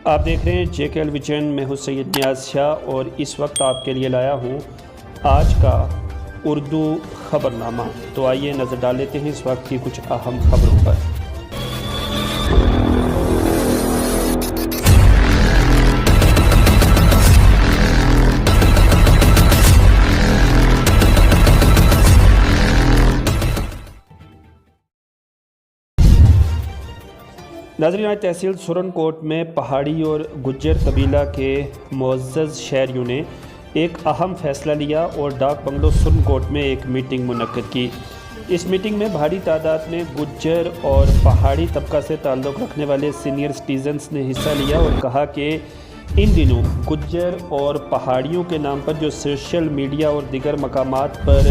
آپ دیکھ رہے ہیں JKL ویژن، میں ہوں سید نیاز شاہ اور اس وقت آپ کے لیے لایا ہوں آج کا اردو خبرنامہ۔ تو آئیے نظر ڈال لیتے ہیں اس وقت کی کچھ اہم خبروں پر۔ ناظرین، تحصیل سرن کوٹ میں پہاڑی اور گجر قبیلہ کے معزز شہریوں نے ایک اہم فیصلہ لیا اور ڈاک بنگلو سرن کوٹ میں ایک میٹنگ منعقد کی۔ اس میٹنگ میں بھاری تعداد میں گجر اور پہاڑی طبقہ سے تعلق رکھنے والے سینئر سٹیزنز نے حصہ لیا اور کہا کہ ان دنوں گجر اور پہاڑیوں کے نام پر جو سوشل میڈیا اور دیگر مقامات پر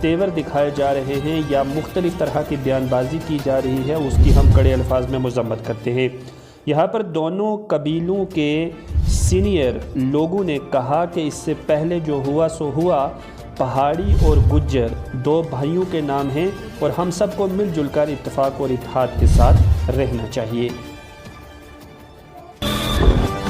تیور دکھائے جا رہے ہیں یا مختلف طرح کی بیان بازی کی جا رہی ہے، اس کی ہم کڑے الفاظ میں مذمت کرتے ہیں۔ یہاں پر دونوں قبیلوں کے سینئر لوگوں نے کہا کہ اس سے پہلے جو ہوا سو ہوا، پہاڑی اور گجر دو بھائیوں کے نام ہیں اور ہم سب کو مل جل کر اتفاق اور اتحاد کے ساتھ رہنا چاہیے۔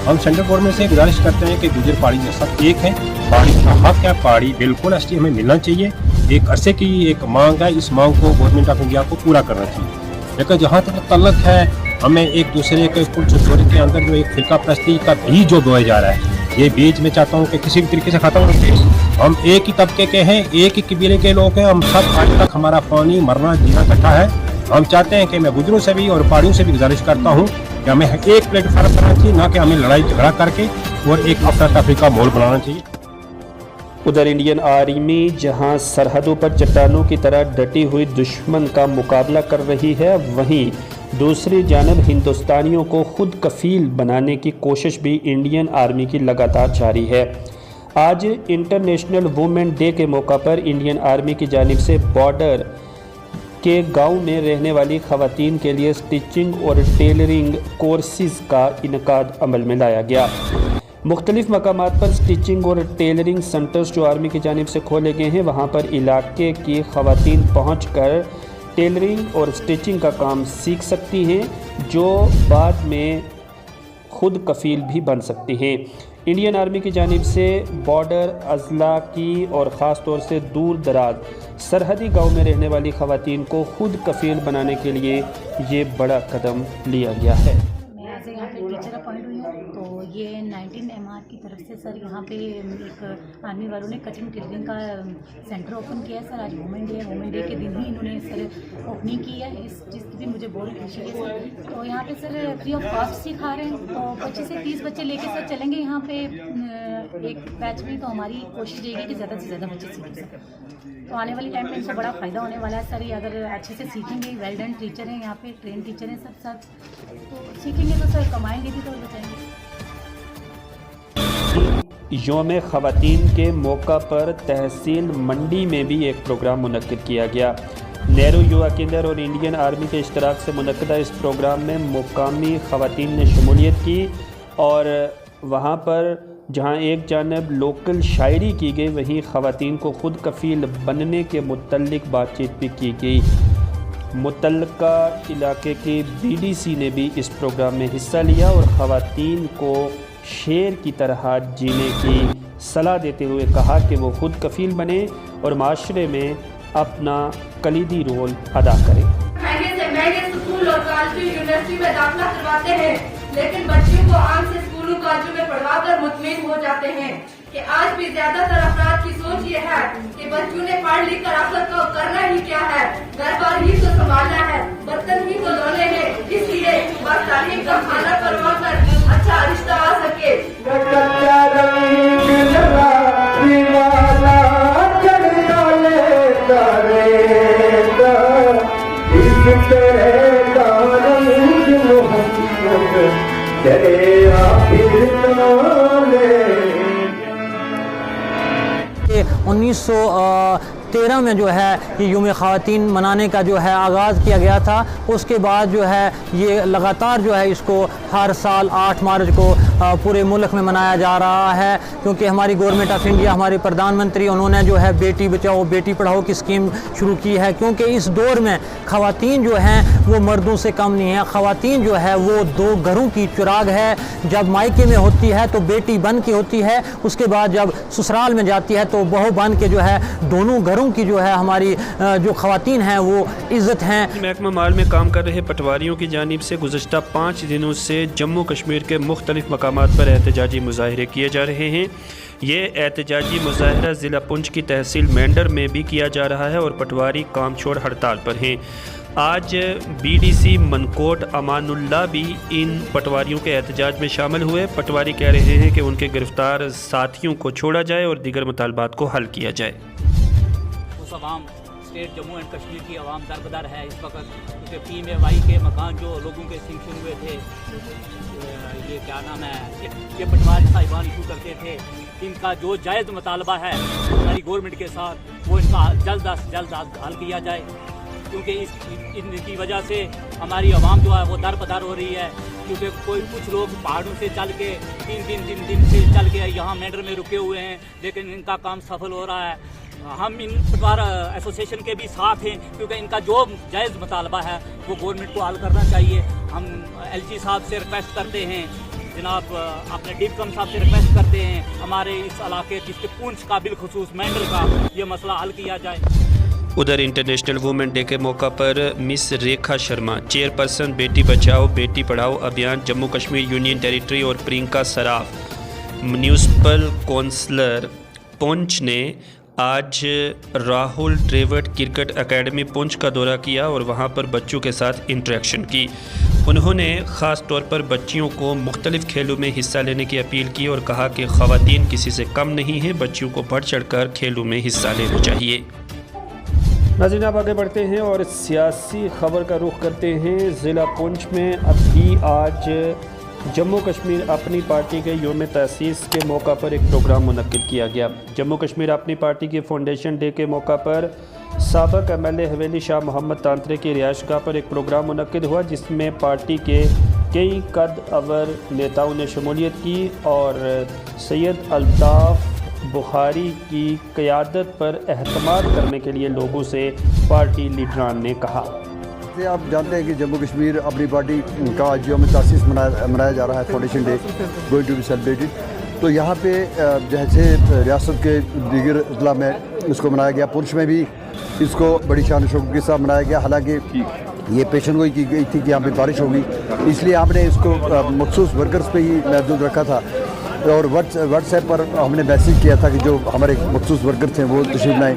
ہم سینٹرل گورنمنٹ سے گزارش کرتے ہیں کہ گجر پہاڑی جو سب ایک ہیں، پہاڑی کا حق ہے، پہاڑی بالکل اصلی ہمیں ملنا چاہیے۔ ایک عرصے کی ایک مانگ ہے، اس مانگ کو گورنمنٹ آف انڈیا کو پورا کرنا چاہیے۔ لیکن جہاں تک تعلق ہے، ہمیں ایک دوسرے کے پرسکون کے اندر جو ایک فرقہ پرستی کا بیج جو بویا جا رہا ہے، یہ بیج میں چاہتا ہوں کہ کسی بھی طریقے سے ختم ہونا چاہیے۔ ہم ایک ہی طبقے کے ہیں، ایک ہی قبیلے کے لوگ ہیں، ہم سب آج تک ہمارا پانی مرنا جینا اکٹھا ہے۔ ہم چاہتے ہیں کہ میں گجروں سے بھی اور پہاڑیوں سے بھی گزارش کرتا ہوں کہ ہمیں ایک پلیٹ فارم کرنا چاہیے، نہ کہ ہمیں لڑائی جھگڑا کر کے اور ایک افراتفری کا ماحول بنانا چاہیے۔ ادھر انڈین آرمی جہاں سرحدوں پر چٹانوں کی طرح ڈٹی ہوئی دشمن کا مقابلہ کر رہی ہے، وہیں دوسری جانب ہندوستانیوں کو خود کفیل بنانے کی کوشش بھی انڈین آرمی کی لگاتار جاری ہے۔ آج انٹرنیشنل وومن ڈے کے موقع پر انڈین آرمی کی جانب سے بارڈر کے گاؤں میں رہنے والی خواتین کے لیے سٹیچنگ اور ٹیلرنگ کورسز کا انعقاد عمل میں لایا گیا۔ مختلف مقامات پر سٹیچنگ اور ٹیلرنگ سنٹرز جو آرمی کی جانب سے کھولے گئے ہیں، وہاں پر علاقے کی خواتین پہنچ کر ٹیلرنگ اور سٹیچنگ کا کام سیکھ سکتی ہیں، جو بعد میں خود کفیل بھی بن سکتی ہیں۔ انڈین آرمی کی جانب سے بارڈر اضلاع کی اور خاص طور سے دور دراز سرحدی گاؤں میں رہنے والی خواتین کو خود کفیل بنانے کے لیے یہ بڑا قدم لیا گیا ہے۔ میں ایسے یہاں پہ ٹیچر اپوائنٹ ہوئی ہوں، تو یہ 19 MR کی طرف سے سر یہاں پہ ایک آرمی والوں نے کٹنگ ٹیلرنگ کا سینٹر اوپن کیا ہے۔ سر آج وومن ڈے ہے، وومن ڈے کے دن ہی انہوں نے سر اوپننگ کی ہے، اس چیز کی بھی مجھے بہت خوشی ہے سر۔ تو یہاں پہ سر فری آف کاسٹ سکھا رہے ہیں، تو 25 سے 30 بچے لے کے سر چلیں گے یہاں پہ ایک بیچ میں، تو ہماری کوشش یہ ہے کہ زیادہ سے زیادہ بچے سیکھیں سر۔ تو آنے والی ٹائم میں ان سے بڑا فائدہ ہونے والا ہے سر، یہ اگر اچھے سے سیکھیں گے، ویل ڈن ٹیچر ہیں یہاں پہ، ٹرین ٹیچر ہیں سب ساتھ، تو سیکھیں گے تو سر کمائیں گے بھی تو بچائیں گے۔ یوم خواتین کے موقع پر تحصیل منڈی میں بھی ایک پروگرام منعقد کیا گیا۔ نہرو یووا کیندر اور انڈین آرمی کے اشتراک سے منعقدہ اس پروگرام میں مقامی خواتین نے شمولیت کی اور وہاں پر جہاں ایک جانب لوکل شاعری کی گئی، وہیں خواتین کو خود کفیل بننے کے متعلق بات چیت بھی کی گئی۔ متعلقہ علاقے کے BDC نے بھی اس پروگرام میں حصہ لیا اور خواتین کو شیر کی طرح جینے کی صلاح دیتے ہوئے کہا کہ وہ خود کفیل بنیں اور معاشرے میں اپنا کلیدی رول ادا کریں۔ مہنگے اسکول اور کالج یونیورسٹی میں داخلہ کرواتے ہیں، لیکن بچیوں کو عام سے اسکولوں کالجوں میں پڑھوا کر مطمئن ہو جاتے ہیں کہ آج بھی زیادہ تر افراد کی سوچ یہ ہے کہ بچوں نے پڑھ لکھ کر آخر کو کرنا ہی کیا ہے، گھر بار ہی تو سنبھالنا ہے، برتن ہی تو دھونے ہیں، اس لیے بس تعلیم کا کھانا پروا کر اچھا رشتہ آ سکے۔ انیس سو 2013 میں جو ہے یہ یوم خواتین منانے کا جو ہے آغاز کیا گیا تھا. اس کے بعد جو ہے یہ لگاتار جو ہے اس کو ہر سال 8 مارچ کو پورے ملک میں منایا جا رہا ہے, کیونکہ ہماری گورنمنٹ آف انڈیا, ہمارے پردھان منتری, انہوں نے جو ہے بیٹی بچاؤ بیٹی پڑھاؤ کی اسکیم شروع کی ہے, کیونکہ اس دور میں خواتین جو ہیں وہ مردوں سے کم نہیں ہیں. خواتین جو ہے وہ 2 گھروں کی چراغ ہے. جب مائکے میں ہوتی ہے تو بیٹی بن کے ہوتی ہے, اس کے بعد جب سسرال میں جاتی ہے تو بہو بن کے جو ہے دونوں گھروں کی جو ہے ہماری جو خواتین ہیں وہ عزت ہیں. محکمہ مال میں کام کر رہے پٹواریوں کی جانب سے گزشتہ 5 دنوں سے جموں کشمیر کے مختلف مقامات پر احتجاجی مظاہرے کیے جا رہے ہیں. یہ احتجاجی مظاہرہ ضلع پونچھ کی تحصیل مینڈر میں بھی کیا جا رہا ہے اور پٹواری کام چھوڑ ہڑتال پر ہیں. آج BDC منکوٹ امان اللہ بھی ان پٹواریوں کے احتجاج میں شامل ہوئے. پٹواری کہہ رہے ہیں کہ ان کے گرفتار ساتھیوں کو چھوڑا جائے اور دیگر مطالبات کو حل کیا جائے. اس عوام اسٹیٹ جموں اینڈ کشمیر کی عوام دربدر ہے اس وقت, کیونکہ PMAY کے مکان جو لوگوں کے سینکشن ہوئے تھے, یہ کیا نام ہے, یہ پٹواری صاحبان ایشو کرتے تھے, ان کا جو جائز مطالبہ ہے ہماری گورنمنٹ کے ساتھ وہ ان کا جلد از جلد حل کیا جائے, کیونکہ ان کی وجہ سے ہماری عوام جو ہے وہ دربدر ہو رہی ہے. کیونکہ کچھ لوگ پہاڑوں سے چل کے 3 دن سے چل کے یہاں مینڈر میں رکے ہوئے ہیں, لیکن ان کا کام سفل ہو رہا ہے. ہم ان پٹوار ایسوسیشن کے بھی ساتھ ہیں, کیونکہ ان کا جو جائز مطالبہ ہے وہ گورنمنٹ کو حل کرنا چاہیے. ہم LG صاحب سے ریکویسٹ کرتے ہیں, جناب اپنے ڈپکم صاحب سے ریکویسٹ کرتے ہیں ہمارے اس علاقے جس کے پونچھ کا بالخصوص مینڈر کا یہ مسئلہ حل کیا جائے. ادھر انٹرنیشنل وومن ڈے کے موقع پر مس ریکھا شرما, چیئرپرسن بیٹی بچاؤ بیٹی پڑھاؤ ابھیان جموں کشمیر یونین ٹیریٹری, اور پرینکا سراف میونسپل کونسلر پونچھ نے آج راہل ڈریوڈ کرکٹ اکیڈمی پونچھ کا دورہ کیا اور وہاں پر بچوں کے ساتھ انٹریکشن کی. انہوں نے خاص طور پر بچیوں کو مختلف کھیلوں میں حصہ لینے کی اپیل کی اور کہا کہ خواتین کسی سے کم نہیں ہیں, بچیوں کو بڑھ چڑھ کر کھیلوں میں حصہ لینا چاہیے. ناظرین آپ آگے بڑھتے ہیں اور سیاسی خبر کا رخ کرتے ہیں. ضلع پونچھ میں اب بھی آج جموں کشمیر اپنی پارٹی کے یوم تاسیس کے موقع پر ایک پروگرام منعقد کیا گیا. جموں کشمیر اپنی پارٹی کے فاؤنڈیشن ڈے کے موقع پر سابق MLA حویلی شاہ محمد تانترے کی رہائش گاہ پر ایک پروگرام منعقد ہوا, جس میں پارٹی کے کئی قد اور نیتاؤں نے شمولیت کی اور سید الطاف بخاری کی قیادت پر اعتماد کرنے کے لیے لوگوں سے پارٹی لیڈران نے کہا. آپ جانتے ہیں کہ جموں کشمیر اپنی پارٹی کا آج یوم تاسیس منایا جا رہا ہے, foundation day going to be celebrated. تو یہاں پہ جیسے ریاست کے دیگر اضلاع میں اس کو منایا گیا, پونچھ میں بھی اس کو بڑی شان و شوکت کے ساتھ منایا گیا. حالانکہ یہ پیشن گوئی کی گئی تھی کہ یہاں پہ بارش ہوگی, اس لیے ہم نے اس کو مخصوص ورکرز پہ ہی محدود رکھا تھا, اور واٹس ایپ پر ہم نے میسیج کیا تھا کہ جو ہمارے مخصوص ورکرز ہیں وہ تشریف لائیں.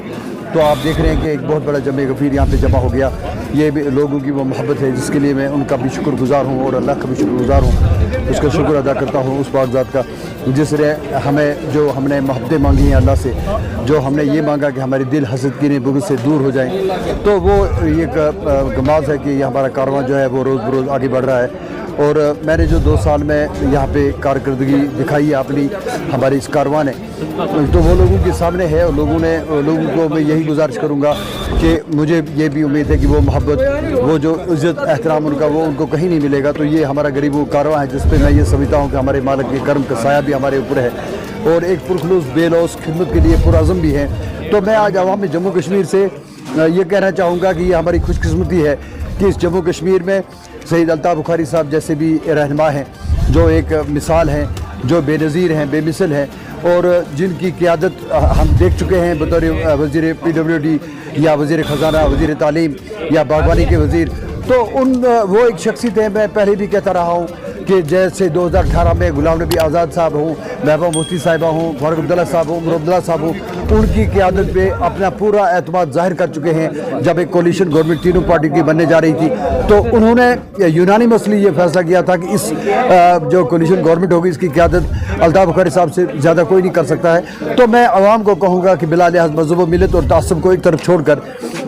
تو آپ دیکھ رہے ہیں کہ ایک بہت بڑا جمع غفیر یہاں پہ جمع ہو گیا. یہ بھی لوگوں کی وہ محبت ہے جس کے لیے میں ان کا بھی شکر گزار ہوں اور اللہ کا بھی شکر گزار ہوں, اس کا شکر ادا کرتا ہوں اس پاک ذات کا جس نے ہم نے محبتیں مانگی ہیں اللہ سے, جو ہم نے یہ مانگا کہ ہمارے دل حسد کینے بغض سے دور ہو جائیں. تو وہ ایک گماز ہے کہ یہ ہمارا کارواں جو ہے وہ روز بروز آگے بڑھ رہا ہے. اور میں نے جو 2 سال میں یہاں پہ کارکردگی دکھائی ہے اپنی ہماری اس کارواں نے, تو وہ لوگوں کے سامنے ہے, اور لوگوں کو میں یہی گزارش کروں گا کہ مجھے یہ بھی امید ہے کہ وہ محبت, وہ جو عزت احترام ان کا وہ ان کو کہیں نہیں ملے گا. تو یہ ہمارا غریب کارواں ہے جس پہ میں یہ سمجھتا ہوں کہ ہمارے مالک کے کرم کا سایہ بھی ہمارے اوپر ہے, اور ایک پرخلوص بے لوث خدمت کے لیے پرعزم بھی ہیں. تو میں آج عوام جموں کشمیر سے یہ کہنا چاہوں گا کہ یہ ہماری خوش قسمتی ہے کہ اس جموں کشمیر میں سید الطاف بخاری صاحب جیسے بھی رہنما ہیں, جو ایک مثال ہیں, جو بے نظیر ہیں, بے مثل ہیں, اور جن کی قیادت ہم دیکھ چکے ہیں بطور وزیر PWD یا وزیر خزانہ, وزیر تعلیم یا باغبانی کے وزیر. تو وہ ایک شخصیت ہے, میں پہلے بھی کہتا رہا ہوں کہ جیسے 2018 میں غلام نبی آزاد صاحب ہوں, محبوبہ مفتی صاحبہ ہوں, فاروق عبداللہ صاحب ہوں, عمر عبداللہ صاحب ہوں, ان کی قیادت پہ اپنا پورا اعتماد ظاہر کر چکے ہیں. جب ایک کولیشن گورنمنٹ تینوں پارٹی کی بننے جا رہی تھی تو انہوں نے یونانیمسلی یہ فیصلہ کیا تھا کہ اس جو کولیشن گورنمنٹ ہوگی اس کی قیادت الطاف بخاری صاحب سے زیادہ کوئی نہیں کر سکتا ہے. تو میں عوام کو کہوں گا کہ بلا لحاظ مذہب و ملت اور تعصب کو ایک طرف چھوڑ کر